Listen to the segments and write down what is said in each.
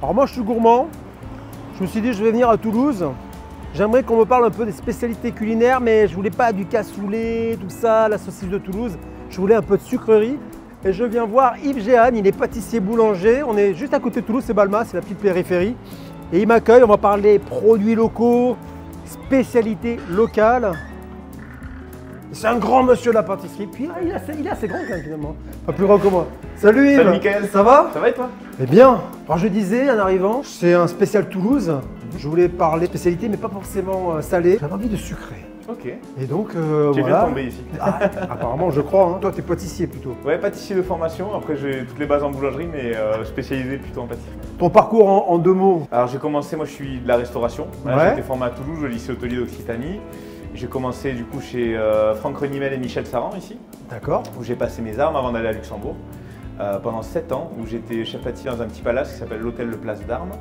Alors moi je suis gourmand, je me suis dit je vais venir à Toulouse. J'aimerais qu'on me parle un peu des spécialités culinaires, mais je voulais pas du cassoulet, tout ça, la saucisse de Toulouse. Je voulais un peu de sucrerie. Et je viens voir Yves Jehan, il est pâtissier boulanger. On est juste à côté de Toulouse, c'est Balma, c'est la petite périphérie. Et il m'accueille, on va parler produits locaux, spécialités locales. C'est un grand monsieur de la pâtisserie. Puis il est assez grand quand même finalement. Pas plus grand que moi. Salut Yves. Salut Mickaël. Ça va? Ça va et toi? Eh bien, alors je disais en arrivant, c'est un spécial Toulouse. Je voulais parler spécialité, mais pas forcément salé. J'avais envie de sucré. Ok. Et donc, Tu es voilà. bien tombé ici. Ah, apparemment, je crois. Hein. Toi, tu es pâtissier plutôt. Ouais, pâtissier de formation. Après, j'ai toutes les bases en boulangerie, mais spécialisé plutôt en pâtisserie. Ton parcours en deux mots. Alors, j'ai commencé, moi je suis de la restauration. Ouais. J'ai été formé à Toulouse, au lycée hôtelier d'Occitanie. J'ai commencé du coup chez Franck Renimel et Michel Saran ici, D'accord. où j'ai passé mes armes avant d'aller à Luxembourg. Pendant 7 ans, où j'étais chef pâtissier dans un petit palace qui s'appelle l'Hôtel Le Place d'Armes.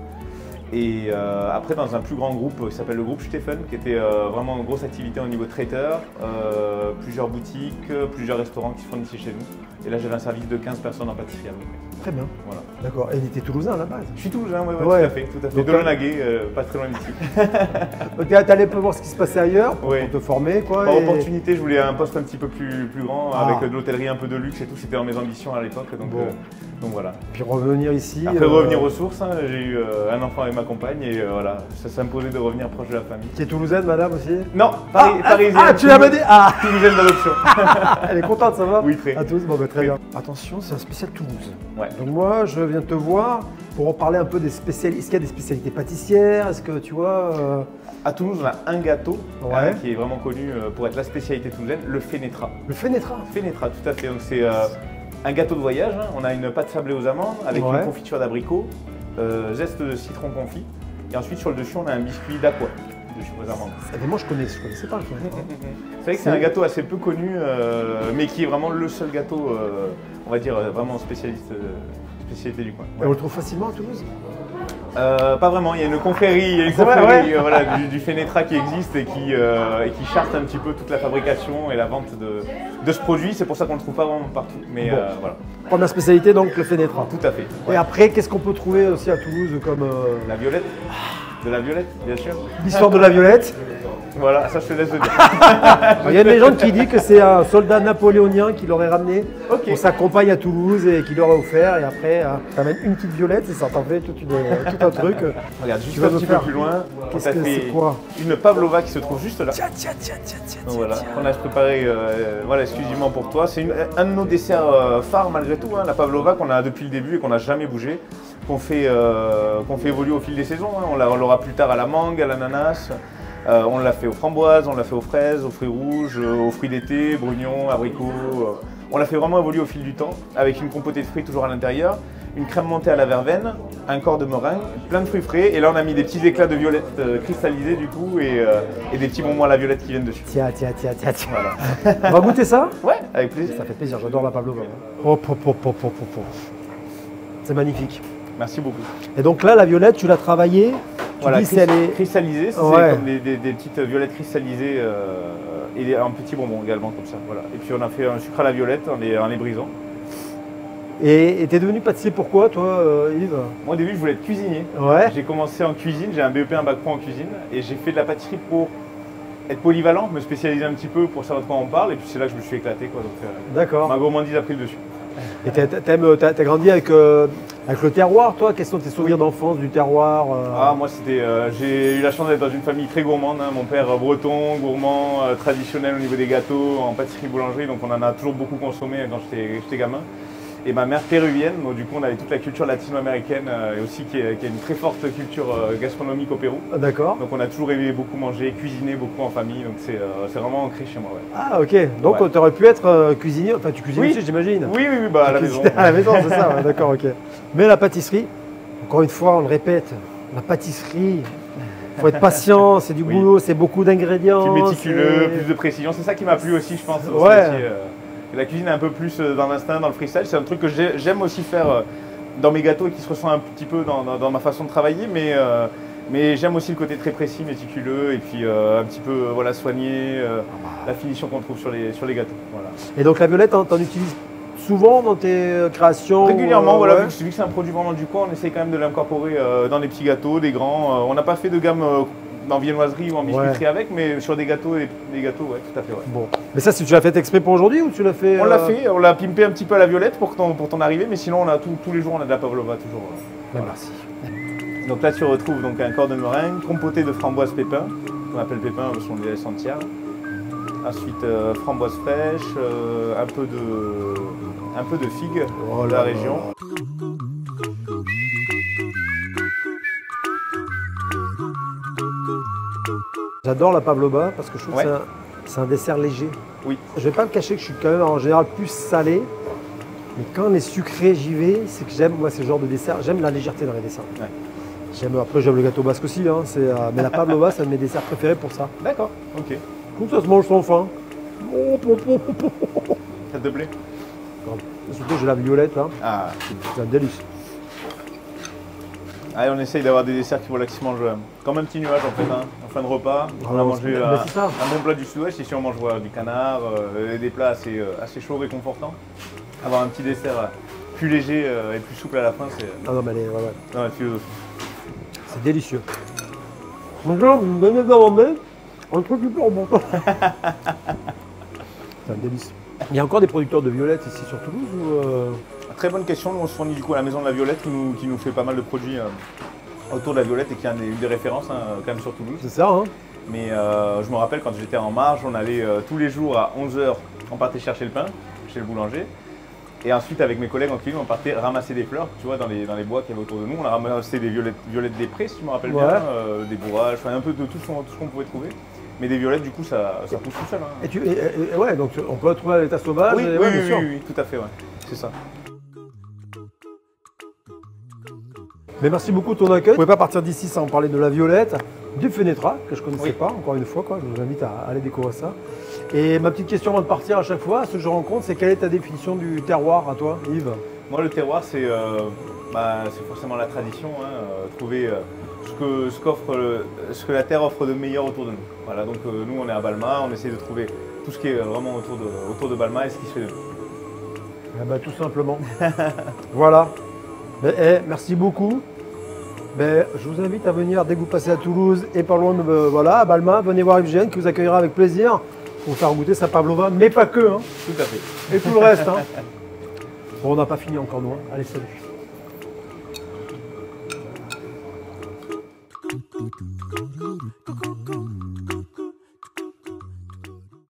Et après dans un plus grand groupe qui s'appelle le groupe Stéphane, qui était vraiment une grosse activité au niveau traiteur, plusieurs boutiques, plusieurs restaurants qui se fournissaient chez nous. Et là j'avais un service de 15 personnes en pâtisserie à peu près. Très bien. Voilà. D'accord. Et il était toulousain à la base. Je suis toulousain, ouais, Ouais. tout à fait. Tout à fait. Donc, De Lonnaguet, pas très loin d'ici. Donc, tu es allé un peu voir ce qui se passait ailleurs pour Ouais. te former. Quoi, Par et- opportunité, je voulais un poste un petit peu plus grand, Ah. avec de l'hôtellerie un peu de luxe et tout. C'était dans mes ambitions à l'époque. Donc, Bon. donc voilà. Puis revenir ici. Après revenir aux sources, hein, j'ai eu un enfant avec ma compagne et voilà, ça s'imposait de revenir proche de la famille. Qui est toulousaine, madame aussi. Non, parisienne. Ah, tu l'avais dit. Ah, Toulousaine d'adoption. elle est contente, ça va? Oui, très. À tous, bon, bah, très Oui. bien. Attention, c'est un spécial Toulouse. Ouais. Donc moi, je viens te voir pour parler un peu des spécialités. Est-ce qu'il y a des spécialités pâtissières? Est-ce que tu vois À Toulouse, on a un gâteau Ouais. qui est vraiment connu pour être la spécialité toulousaine, le Fénétra. le Fénétra? Fénétra, tout à fait. Donc c'est un gâteau de voyage. Hein. On a une pâte sablée aux amandes avec Ouais. une confiture d'abricot, zeste de citron confit. Et ensuite, sur le dessus, on a un biscuit d'aqua dessus aux amandes. Ah, mais moi, je connaissais pas le Fénétra. C'est vrai que c'est un gâteau assez peu connu, mais qui est vraiment le seul gâteau, on va dire, vraiment spécialité du coin. Et on le trouve facilement à Toulouse? Pas vraiment, il y a une confrérie, C'est vrai, ouais. voilà, du Fénétra qui existe et qui charte un petit peu toute la fabrication et la vente de ce produit. C'est pour ça qu'on ne le trouve pas vraiment partout. Mais Bon. voilà, Première spécialité, donc le Fénétra. tout à fait. Et Ouais. après, qu'est-ce qu'on peut trouver aussi à Toulouse comme La violette, de la violette, bien sûr. l'histoire de la violette? Voilà, ça je te laisse le dire. Il y a une légende qui dit que c'est un soldat napoléonien qui l'aurait ramené Ok. pour sa compagne à Toulouse et qui l'aurait offert. Et après, t'amènes une petite violette, c'est ça, t'en fais tout un truc. Regarde, juste Tu vas un me petit faire- peu plus loin, on Qu'est-ce t'a que fait c'est quoi? une pavlova qui se trouve juste là. Tiens. Donc voilà, qu'on a préparé voilà, exclusivement pour toi. C'est un de nos desserts phares malgré tout, hein, la pavlova qu'on a depuis le début et qu'on n'a jamais bougé, qu'on fait évoluer au fil des saisons. Hein. On l'aura plus tard à la mangue, à l'ananas. On l'a fait aux framboises, on l'a fait aux fraises, aux fruits rouges, aux fruits d'été, brugnons, abricots. On l'a fait vraiment évoluer au fil du temps, avec une compotée de fruits toujours à l'intérieur, une crème montée à la verveine, un corps de meringue, plein de fruits frais. Et là, on a mis des petits éclats de violette cristallisés du coup et des petits bonbons à la violette qui viennent dessus. Tiens. Voilà. On va goûter ça? Ouais, avec plaisir. Ça fait plaisir, j'adore la pavlova. Hop. C'est magnifique. Merci beaucoup. Et donc là, la violette, tu l'as travaillée. Tu dis si elle est... cristallisée, c'est Ouais. comme des petites violettes cristallisées et un petit bonbon également comme ça. Voilà. Et puis on a fait un sucre à la violette en les brisant. Et t'es devenu pâtissier pourquoi, toi, Yves? Moi au début je voulais être cuisinier. Ouais. J'ai commencé en cuisine, j'ai un BEP, un bac pro en cuisine et j'ai fait de la pâtisserie pour être polyvalent, me spécialiser un petit peu pour savoir de quoi on parle et puis c'est là que je me suis éclaté quoi. Donc D'accord. ma gourmandise a pris le dessus. Et t'as grandi avec le terroir, toi? Quels sont tes souvenirs d'enfance du terroir? Ah moi j'ai eu la chance d'être dans une famille très gourmande, hein. Mon père breton, gourmand, traditionnel au niveau des gâteaux, en pâtisserie boulangerie, donc on en a toujours beaucoup consommé quand j'étais gamin. Et ma mère péruvienne, donc du coup on avait toute la culture latino-américaine et aussi qui a une très forte culture gastronomique au Pérou. D'accord. Donc on a toujours aimé beaucoup manger, cuisiner beaucoup en famille, donc c'est vraiment ancré chez moi. Ouais. Ah ok, donc Ouais. tu aurais pu être cuisinier, enfin tu cuisines Oui. aussi j'imagine. Oui, bah à la Tu maison. cuisines à la maison, c'est ça, ouais, d'accord, ok. Mais la pâtisserie, encore une fois on le répète, la pâtisserie, il faut être patient, c'est du Oui. boulot, c'est beaucoup d'ingrédients. Plus méticuleux, c'est- plus de précision, c'est ça qui m'a plu aussi je pense. Ouais. La cuisine est un peu plus dans l'instinct, dans le freestyle, c'est un truc que j'aime aussi faire dans mes gâteaux et qui se ressent un petit peu dans ma façon de travailler, mais j'aime aussi le côté très précis, méticuleux et puis un petit peu soigné, la finition qu'on trouve sur les gâteaux. Voilà. Et donc la violette, t'en utilises souvent dans tes créations? Régulièrement, voilà, ouais. vu que c'est un produit vraiment du coin, on essaye quand même de l'incorporer dans des petits gâteaux, des grands. On n'a pas fait de gamme en viennoiserie ou en biscuiterie avec, mais sur des gâteaux, ouais, tout à fait. Ouais. Bon. Mais ça, tu l'as fait exprès pour aujourd'hui ou tu l'as fait On l'a fait, on l'a pimpé un petit peu à la violette pour ton arrivée, mais sinon on a tous les jours on a de la pavlova toujours. Voilà. Merci. Donc là tu retrouves donc un corps de meringue compoté de framboises pépins, qu'on appelle pépins, ce sont des laisses entières. Ensuite framboises fraîches, un peu de figues de la région. J'adore la pavlova parce que je trouve Ouais. que c'est un dessert léger. Oui. Je vais pas me cacher que je suis quand même en général plus salé. Mais quand on est sucré, j'y vais. C'est que j'aime, moi, ce genre de dessert. J'aime la légèreté dans les desserts. Ouais. Après, j'aime le gâteau basque aussi. Hein, mais la pavlova, c'est un de mes desserts préférés pour ça. D'accord, ok. Je trouve que ça se mange sans faim. Ça te plaît? Surtout, j'ai la violette là. Ah, C'est un délice. allez, on essaye d'avoir des desserts qui se mangent comme un petit nuage en fait, hein. En fin de repas. On a mangé c'est ça. un bon plat du sud-ouest, ici on mange du canard, des plats assez chauds, réconfortants. Avoir un petit dessert plus léger et plus souple à la fin, c'est Ah non, mais ouais. dans la philosophie. C'est délicieux. Donc là, vous me donnez d'amender un truc hyper bon. C'est un délice. Il y a encore des producteurs de violettes ici sur Toulouse ou Très bonne question, nous on se fournit du coup à la maison de la Violette qui nous fait pas mal de produits autour de la Violette et qui est une des références quand même sur Toulouse. C'est ça, hein? Mais je me rappelle quand j'étais en marge, on allait tous les jours à 11 h, on partait chercher le pain chez le boulanger. Et ensuite avec mes collègues en cuisine, on partait ramasser des fleurs, tu vois, dans les bois qu'il y avait autour de nous. On a ramassé des violettes des prés, si je me rappelle bien, des bourrages, enfin un peu de tout ce qu'on pouvait trouver. Mais des violettes, du coup, ça pousse tout seul. Hein. Et ouais, donc on peut la trouver à l'état sauvage. Oui, bien sûr. oui, tout à fait, ouais. C'est ça. Mais merci beaucoup de ton accueil. Vous ne pouvez pas partir d'ici sans parler de la violette, du Fenetra, que je ne connaissais pas, encore une fois. Quoi. Je vous invite à aller découvrir ça. Et ma petite question avant de partir à chaque fois, ce que je rencontre, c'est quelle est ta définition du terroir à toi, Yves? Moi, le terroir, c'est forcément la tradition, hein, trouver ce que la terre offre de meilleur autour de nous. Voilà, donc nous, on est à Balma, on essaie de trouver tout ce qui est vraiment autour de Balma et ce qui se fait de nous. Eh ben, tout simplement. Voilà. Merci beaucoup. Je vous invite à venir dès que vous passez à Toulouse et pas loin de à Balma. Venez voir Yves qui vous accueillera avec plaisir pour faire goûter sa pavlova, mais pas que. Hein. Tout à fait. Et tout le reste. Hein. Bon, on n'a pas fini encore nous. Hein. Allez, salut.